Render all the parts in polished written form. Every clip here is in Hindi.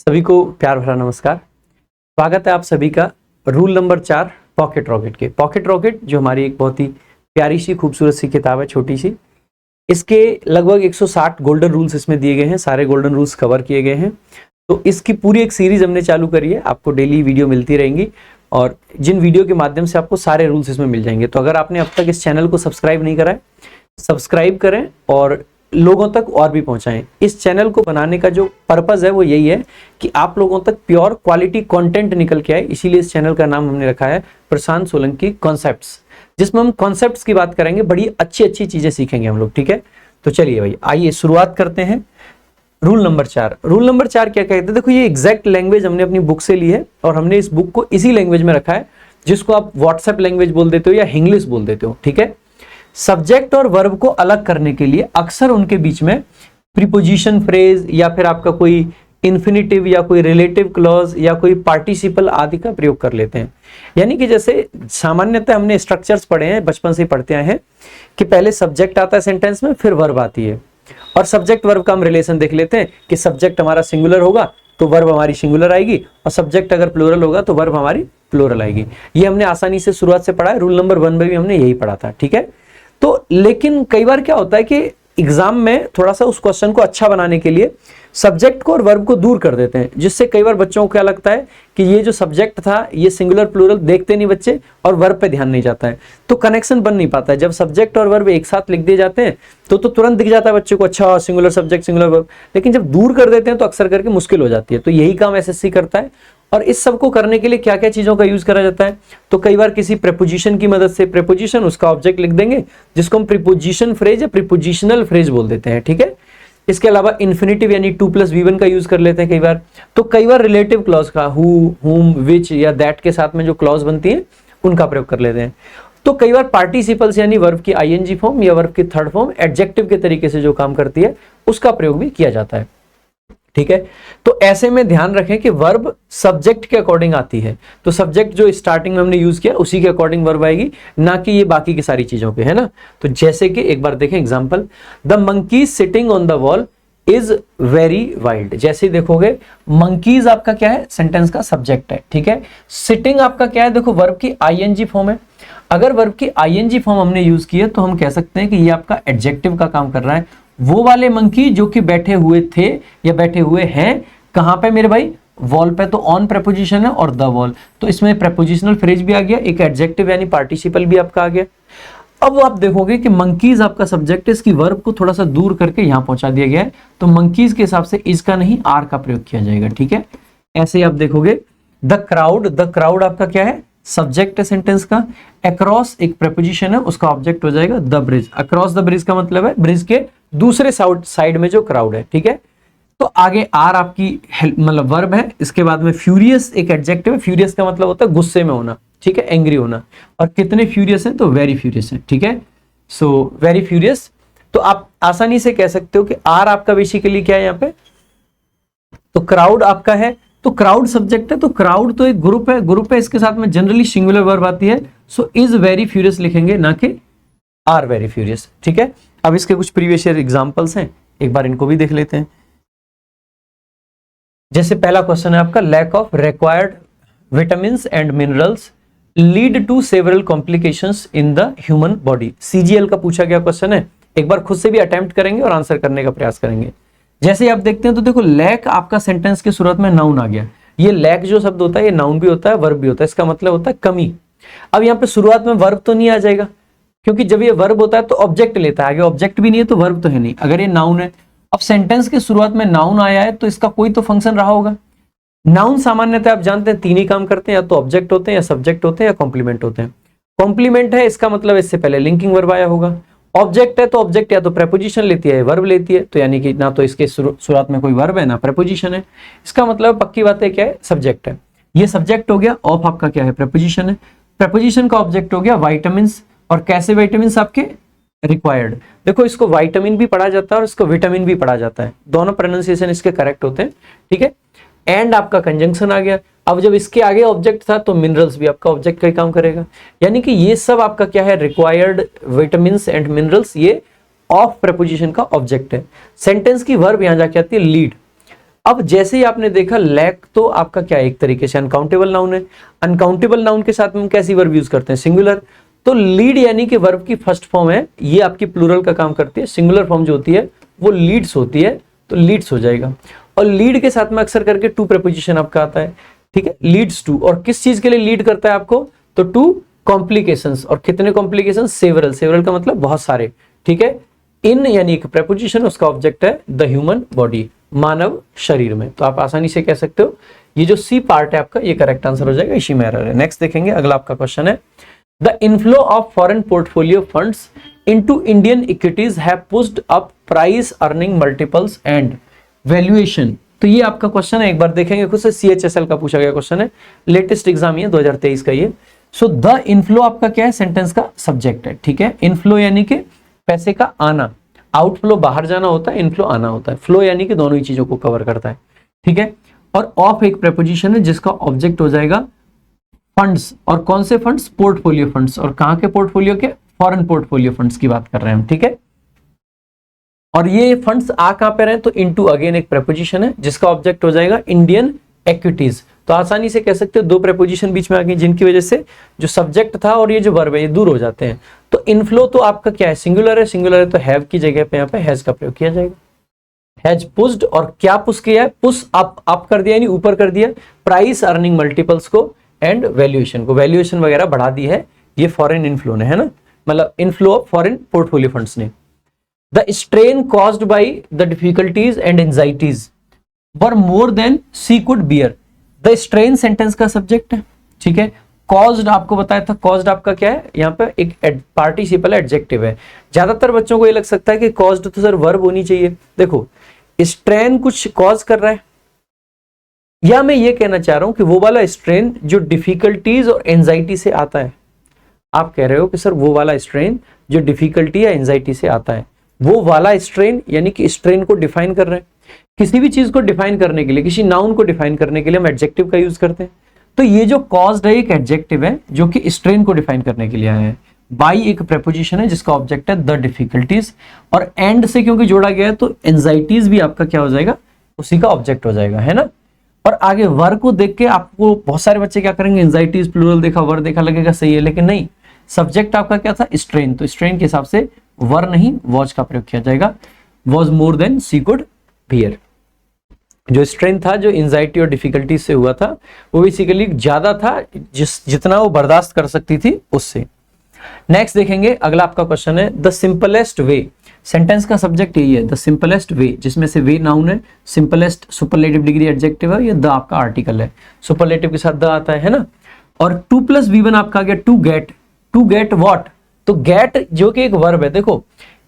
सभी को प्यार भरा नमस्कार। स्वागत है आप सभी का रूल नंबर 4 पॉकेट रॉकेट के। पॉकेट रॉकेट जो हमारी एक बहुत ही प्यारी सी खूबसूरत सी किताब है, छोटी सी। इसके लगभग 160 गोल्डन रूल्स इसमें दिए गए हैं, सारे गोल्डन रूल्स कवर किए गए हैं। तो इसकी पूरी एक सीरीज हमने चालू करी है, आपको डेली वीडियो मिलती रहेंगी और जिन वीडियो के माध्यम से आपको सारे रूल्स इसमें मिल जाएंगे। तो अगर आपने अब तक इस चैनल को सब्सक्राइब नहीं करा है, सब्सक्राइब करें और लोगों तक और भी पहुंचाएं। इस चैनल को बनाने का जो पर्पस है वो यही है कि आप लोगों तक प्योर क्वालिटी कंटेंट निकल के आए। इसीलिए इस चैनल का नाम हमने रखा है प्रशांत सोलंकी कॉन्सेप्ट्स, जिसमें हम कॉन्सेप्ट्स की बात करेंगे, बड़ी अच्छी अच्छी चीजें सीखेंगे हम लोग। ठीक है, तो चलिए भाई आइए शुरुआत करते हैं। Rule number 4। रूल नंबर 4 क्या कहते हैं? देखो, ये एग्जैक्ट लैंग्वेज हमने अपनी बुक से ली है और हमने इस बुक को इसी लैंग्वेज में रखा है जिसको आप व्हाट्सएप लैंग्वेज बोल देते हो या इंग्लिश बोल देते हो। ठीक है, सब्जेक्ट और वर्ब को अलग करने के लिए अक्सर उनके बीच में प्रीपोजिशन फ्रेज या फिर आपका कोई इन्फिनिटिव या कोई रिलेटिव क्लॉज या कोई पार्टिसिपल आदि का प्रयोग कर लेते हैं। यानी कि जैसे सामान्यतः हमने स्ट्रक्चर्स पढ़े हैं, बचपन से पढ़ते आए हैं कि पहले सब्जेक्ट आता है सेंटेंस में, फिर वर्ब आती है और सब्जेक्ट वर्ब का हम रिलेशन देख लेते हैं कि सब्जेक्ट हमारा सिंगुलर होगा तो वर्ब हमारी सिंगुलर आएगी और सब्जेक्ट अगर प्लूरल होगा तो वर्ब हमारी प्लूरल आएगी। ये हमने आसानी से शुरुआत से पढ़ा है। रूल नंबर 1 में भी हमने यही पढ़ा था। ठीक है, तो लेकिन कई बार क्या होता है कि एग्जाम में थोड़ा सा उस क्वेश्चन को अच्छा बनाने के लिए सब्जेक्ट को और वर्ब को दूर कर देते हैं, जिससे कई बार बच्चों को क्या लगता है कि ये जो सब्जेक्ट था ये सिंगुलर प्लूरल देखते नहीं बच्चे और वर्ब पे ध्यान नहीं जाता है, तो कनेक्शन बन नहीं पाता है। जब सब्जेक्ट और वर्ब एक साथ लिख दिए जाते हैं तो तुरंत दिख जाता है बच्चे को, अच्छा सिंगुलर सब्जेक्ट सिंगुलर वर्ब। लेकिन जब दूर कर देते हैं तो अक्सर करके मुश्किल हो जाती है। तो यही काम एसएससी करता है। और इस सब को करने के लिए क्या क्या चीजों का यूज करा जाता है? तो कई बार किसी प्रीपोजिशन की मदद से, प्रीपोजिशन उसका ऑब्जेक्ट लिख देंगे जिसको हम प्रीपोजिशन फ्रेज या प्रीपोजिशनल फ्रेज बोल देते हैं। ठीक है, इसके अलावा इन्फिनिटिव यानी 2+V1 का यूज कर लेते हैं कई बार। तो कई बार रिलेटिव क्लॉज का हु, हुम, विच या दैट के साथ में जो क्लॉज बनती है उनका प्रयोग कर लेते हैं। तो कई बार पार्टिसिपल्स यानी वर्ब की आईएनजी फॉर्म या वर्ब की थर्ड फॉर्म एडजेक्टिव के तरीके से जो काम करती है उसका प्रयोग भी किया जाता है। ठीक है, तो ऐसे में ध्यान रखें कि वर्ब सब्जेक्ट के अकॉर्डिंग आती है। तो सब्जेक्ट जो स्टार्टिंग में हमने यूज किया उसी के अकॉर्डिंग वर्ब आएगी, ना कि ये बाकी की सारी चीजों पे, है ना। तो जैसे कि एक बार देखें example, the monkey sitting on the wall is very wild. जैसे देखोगे मंकीज आपका क्या है? सेंटेंस का सब्जेक्ट है। ठीक है, सिटिंग आपका क्या है? देखो वर्ब की आईएनजी फॉर्म है। अगर वर्ब की आईएनजी फॉर्म हमने यूज की है तो हम कह सकते हैं कि ये आपका एडजेक्टिव का काम कर रहा है। वो वाले मंकी जो कि बैठे हुए थे या बैठे हुए हैं कहां पे मेरे भाई? वॉल पे। तो ऑन प्रेपोजिशन है और द वॉल, तो इसमें प्रेपोजिशनल फ्रेज भी आ गया, एक एडजेक्टिव यानी पार्टिसिपल भी आपका आ गया। अब आप देखोगे कि मंकीज आपका सब्जेक्ट है, इसकी वर्ब को थोड़ा सा दूर करके यहां पहुंचा दिया गया है, तो मंकीज के हिसाब से इसका नहीं आर का प्रयोग किया जाएगा। ठीक है, ऐसे ही आप देखोगे द क्राउड, द क्राउड आपका क्या है? सब्जेक्ट है सेंटेंस का। अक्रॉस एक प्रेपोजिशन है, उसका ऑब्जेक्ट हो जाएगा the bridge. Across the bridge का मतलब है ब्रिज के दूसरे साइड में जो क्राउड है। ठीक है, तो आगे आर आपकी मतलब वर्ब है। इसके बाद में फ्यूरियस एक एडजेक्टिव है। फ्यूरियस का मतलब होता है गुस्से में होना। ठीक है, एंग्री होना। और कितने फ्यूरियस हैं? तो वेरी फ्यूरियस है। ठीक है, सो वेरी फ्यूरियस। तो आप आसानी से कह सकते हो कि आर आपका बेसिकली क्या है यहाँ पे? तो क्राउड आपका है, तो क्राउड सब्जेक्ट है, तो क्राउड तो एक ग्रुप है, ग्रुप है, इसके साथ में जनरली सिंगुलर वर्ब आती है। सो इज वेरी फ्यूरियस लिखेंगे, ना कि आर वेरी फ्यूरियस। ठीक है, अब इसके कुछ प्रीवियस ईयर एग्जांपल्स हैं, एक बार इनको भी देख लेते हैं। जैसे पहला क्वेश्चन है आपका, lack of required vitamins and minerals lead to several complications in the human body. CGL का पूछा गया क्वेश्चन है, एक बार खुद से भी अटेम्प्ट करेंगे और आंसर करने का प्रयास करेंगे। जैसे आप देखते हैं तो देखो लैक आपका सेंटेंस के शुरुआत में नाउन आ गया। ये लैक जो शब्द होता है ये नाउन भी होता है, वर्ब भी होता है। इसका मतलब होता है कमी। अब यहाँ पे शुरुआत में वर्ब तो नहीं आ जाएगा, क्योंकि जब ये वर्ब होता है तो ऑब्जेक्ट लेता है, आगे ऑब्जेक्ट भी नहीं है तो वर्ब तो है नहीं। अगर ये नाउन है, अब सेंटेंस के शुरुआत में नाउन आया है तो इसका कोई तो फंक्शन रहा होगा। नाउन सामान्यतः आप जानते हैं 3 ही काम करते हैं, या तो ऑब्जेक्ट होते हैं, या सब्जेक्ट होते हैं, या कॉम्प्लीमेंट होते हैं। कॉम्प्लीमेंट है, इसका मतलब इससे पहले लिंकिंग वर्ब आया होगा। ऑब्जेक्ट है तो ऑब्जेक्ट या तो प्रेपोजिशन लेती है, वर्ब लेती है, तो यानी कि ना तो इसके शुरुआत में कोई वर्ब है ना प्रेपोजिशन है। इसका मतलब पक्की बात है क्या है? सब्जेक्ट है। ये सब्जेक्ट हो गया। ऑफ आपका क्या है? प्रेपोजिशन है। प्रेपोजिशन का ऑब्जेक्ट हो गया वाइटामिन्स। और कैसे विटामिन्स? आपके रिक्वायर्ड। देखो इसको विटामिन भी पढ़ा जाता है और इसको विटामिन भी पढ़ा जाता है, दोनों प्रोनाउंसिएशन इसके करेक्ट होते हैं। ठीक है, एंड आपका कंजंक्शन आ गया। अब जब इसके आगे ऑब्जेक्ट था तो मिनरल्स भी आपका ऑब्जेक्ट का ही काम करेगा। यानी कि ये सब आपका क्या है? रिक्वायर्ड विटामिन्स एंड मिनरल्स, ये ऑफ प्रेपोजिशन का ऑब्जेक्ट है। सेंटेंस की वर्ब यहां जाके आती है लीड। अब जैसे ही आपने देखा लैक तो आपका क्या एक तरीके से अनकाउंटेबल नाउन है, अनकाउंटेबल नाउन के साथ में हम कैसी वर्ब यूज करते हैं, सिंगुलर। तो लीड यानी कि वर्ब की फर्स्ट फॉर्म है, ये आपकी प्लूरल का काम करती है, सिंगुलर फॉर्म जो होती है वो लीड्स होती है, तो लीड्स हो जाएगा। और लीड के साथ में अक्सर करके टू प्रेपोजिशन आपका आता है, ठीक है, लीड्स टू। और किस चीज के लिए लीड करता है आपको, तो टू कॉम्प्लिकेशंस। और कितने कॉम्प्लिकेशन, सेवरल, सेवरल का मतलब बहुत सारे, ठीक है। इन यानी एक प्रेपोजिशन, उसका ऑब्जेक्ट है द ह्यूमन बॉडी, मानव शरीर में। तो आप आसानी से कह सकते हो ये जो सी पार्ट है आपका ये करेक्ट आंसर हो जाएगा, इसी में एरर है। नेक्स्ट देखेंगे, अगला आपका क्वेश्चन है the inflow of foreign portfolio funds into Indian equities have pushed up price earning multiples and valuation. तो ये आपका क्वेश्चन है, एक बार देखेंगे खुद से, CHSL का पूछा गया क्वेश्चन है, लेटेस्ट एग्जाम ये 2023 का ये। सो द इनफ्लो आपका क्या है, सेंटेंस का सब्जेक्ट है, ठीक है। इनफ्लो यानी कि पैसे का आना, आउटफ्लो बाहर जाना होता है, इनफ्लो आना होता है, फ्लो यानी कि दोनों ही चीजों को कवर करता है, ठीक है। और ऑफ एक प्रेपोजिशन है जिसका ऑब्जेक्ट हो जाएगा फंड्स। और कौन से फंड्स, पोर्टफोलियो फंड्स। और कहां के पोर्टफोलियो के, फॉरेन पोर्टफोलियो फंड्स की बात कर रहे हैं हम, ठीक है। और ये फंड्स आ कहां पे रहे, तो इनटू अगेन एक प्रेपोजिशन है जिसका ऑब्जेक्ट हो जाएगा इंडियन इक्विटीज। तो आसानी से कह सकते हो दो प्रेपोजिशन बीच में आ गई जिनकी वजह से जो सब्जेक्ट था और ये जो वर्ब है ये दूर हो जाते हैं। तो इनफ्लो तो आपका क्या है, सिंगुलर है, सिंगुलर है तो हैव की जगह पे यहाँ पे हैज का प्रयोग किया जाएगा। हैज पुश्ड, और क्या पुश किया है, पुश अप कर दिया यानी ऊपर कर दिया, प्राइस अर्निंग मल्टीपल्स को एंड वैल्यूएशन को, वैल्यूएशन वगैरह बढ़ा दी है ये फॉरेन इनफ्लो ने, है ना, मतलब inflow of foreign portfolio funds ने। The strain caused by the difficulties and anxieties were more than she could bear. The strain sentence का सब्जेक्ट है, ठीक है। कॉज्ड आपको बताया था, कॉज्ड आपका क्या है, यहाँ पे एक पार्टिसिपल एडजेक्टिव है। ज्यादातर बच्चों को ये लग सकता है कि कॉज्ड तो सर वर्ब होनी चाहिए। देखो स्ट्रेन कुछ कॉज कर रहा है, या मैं ये कहना चाह रहा हूं कि वो वाला स्ट्रेन जो डिफिकल्टीज और एंजाइटी से आता है। आप कह रहे हो कि सर वो वाला स्ट्रेन जो डिफिकल्टी या एंजाइटी से आता है, वो वाला स्ट्रेन यानी कि स्ट्रेन को डिफाइन कर रहे हैं। किसी भी चीज को डिफाइन करने के लिए, किसी नाउन को डिफाइन करने के लिए हम एडजेक्टिव का यूज करते हैं। तो ये जो कॉज्ड है एक एडजेक्टिव है जो कि स्ट्रेन को डिफाइन करने के लिए आया है। बाई एक प्रेपोजिशन है जिसका ऑब्जेक्ट है द डिफिकल्टीज, और एंड से क्योंकि जोड़ा गया है तो एंजाइटीज भी आपका क्या हो जाएगा, उसी का ऑब्जेक्ट हो जाएगा, है ना। और आगे वर को देख के आपको बहुत सारे बच्चे क्या करेंगे, एंजाइटीज प्लूरल देखा, वर देखा, लगेगा सही है, लेकिन नहीं, सब्जेक्ट आपका क्या था, स्ट्रेन। तो स्ट्रेन के हिसाब से वर नहीं वॉज का प्रयोग किया जाएगा। Was more than she could bear. जो स्ट्रेन था जो एंजाइटी और डिफिकल्टी से हुआ था वो बेसिकली ज्यादा था जितना वो बर्दाश्त कर सकती थी उससे। नेक्स्ट देखेंगे, अगला आपका क्वेश्चन है द सिंपलेस्ट वे। सेंटेंस का सब्जेक्ट यही है द सिंपलेस्ट वे, जिसमें से वे नाउन है, सिंपलेस्ट सुपरलेटिव डिग्री एडजेक्टिव है, ये द आपका आर्टिकल है, सुपरलेटिव के साथ द आता है ना। और 2+V1 आपका आ गया टू गेट व्हाट। तो गेट जो कि एक वर्ब है, देखो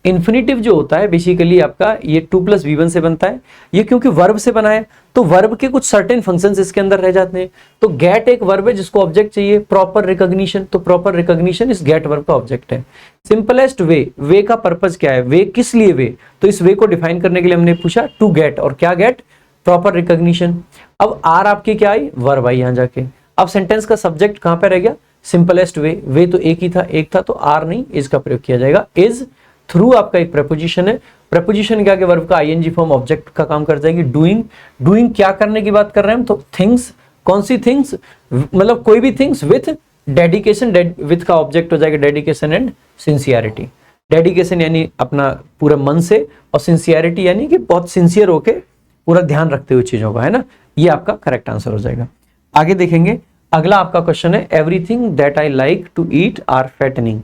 इन्फिनिटिव जो होता है बेसिकली आपका ये 2+V1 से बनता है। ये क्योंकि वर्ब से बना है तो वर्ब के कुछ सर्टेन फंक्शंस इसके अंदर रह जाते हैं। तो गेट एक वर्ब है जिसको ऑब्जेक्ट चाहिए प्रॉपर रिकॉग्निशन, तो प्रॉपर रिकॉग्निशन इस गेट वर्ब का ऑब्जेक्ट है। सिंपलेस्ट वे का पर्पस क्या है, वे किस लिए वे, तो इस वे को डिफाइन करने के लिए हमने पूछा टू गेट, और क्या गेट, प्रॉपर रिकॉग्निशन। अब आर आपकी क्या आई, वर्ब आई यहां जाके। अब सेंटेंस का सब्जेक्ट कहां पे रह गया, सिंपलेस्ट वे तो एक ही था, एक था, तो आर नहीं इज का प्रयोग किया जाएगा। इज थ्रू आपका एक प्रेपोजिशन है, प्रेपोजिशन के आगे वर्ब का आईएनजी फॉर्म ऑब्जेक्ट का काम कर जाएगी। डूइंग क्या करने की बात कर रहे हैं हम, तो थिंग्स, कौन सी थिंग्स, मतलब कोई भी थिंग्स विथ डेडिकेशन, विथ का ऑब्जेक्ट हो जाएगा डेडिकेशन एंड सिंसियरिटी। डेडिकेशन यानी अपना पूरा मन से, और सिंसियरिटी यानी कि बहुत सिंसियर होके पूरा ध्यान रखते हुए चीजों का, है ना। ये आपका करेक्ट आंसर हो जाएगा। आगे देखेंगे, अगला आपका क्वेश्चन है everything that I like to eat are fattening.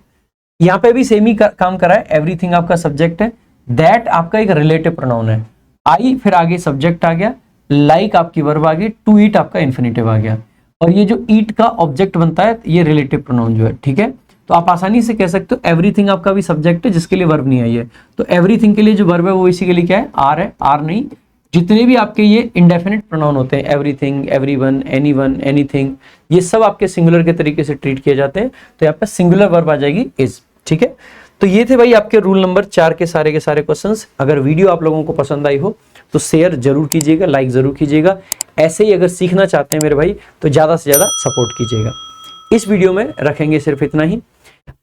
यहाँ पे भी सेम ही काम करा है, एवरीथिंग आपका सब्जेक्ट है, दैट आपका एक रिलेटिव प्रोनाउन है, आई फिर आगे सब्जेक्ट आ गया, लाइक आपकी वर्ब आ गई, टू ईट आपका इन्फिनिटिव आ गया, और ये जो ईट का ऑब्जेक्ट बनता है ये रिलेटिव प्रोनाउन जो है, ठीक है। तो आप आसानी से कह सकते हो एवरीथिंग आपका भी सब्जेक्ट है जिसके लिए वर्ब नहीं आई है। तो एवरीथिंग के लिए जो वर्ब है वो इसी के लिए क्या है, आर है, आर नहीं। जितने भी आपके ये इंडेफिनिट प्रोनाउन होते हैं, एवरीथिंग, एवरीवन, एनीवन, एनीथिंग, ये सब आपके सिंगुलर के तरीके से ट्रीट किए जाते हैं। तो यहाँ पे सिंगुलर वर्ब आ जाएगी इज, ठीक है। तो ये थे भाई आपके रूल नंबर 4 के सारे क्वेश्चंस। अगर वीडियो आप लोगों को पसंद आई हो तो शेयर जरूर कीजिएगा, लाइक जरूर कीजिएगा। ऐसे ही अगर सीखना चाहते हैं मेरे भाई तो ज्यादा से ज्यादा सपोर्ट कीजिएगा। इस वीडियो में रखेंगे सिर्फ इतना ही,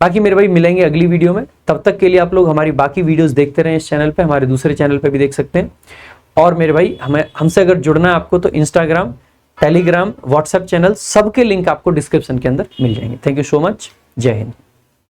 बाकी मेरे भाई मिलेंगे अगली वीडियो में। तब तक के लिए आप लोग हमारी बाकी वीडियोस देखते रहें इस चैनल पे, हमारे दूसरे चैनल पे भी देख सकते हैं। और मेरे भाई हमसे अगर जुड़ना है आपको तो इंस्टाग्राम, टेलीग्राम, व्हाट्सएप चैनल सबके लिंक आपको डिस्क्रिप्शन के अंदर मिल जाएंगे। Thank you so much. जय हिंद।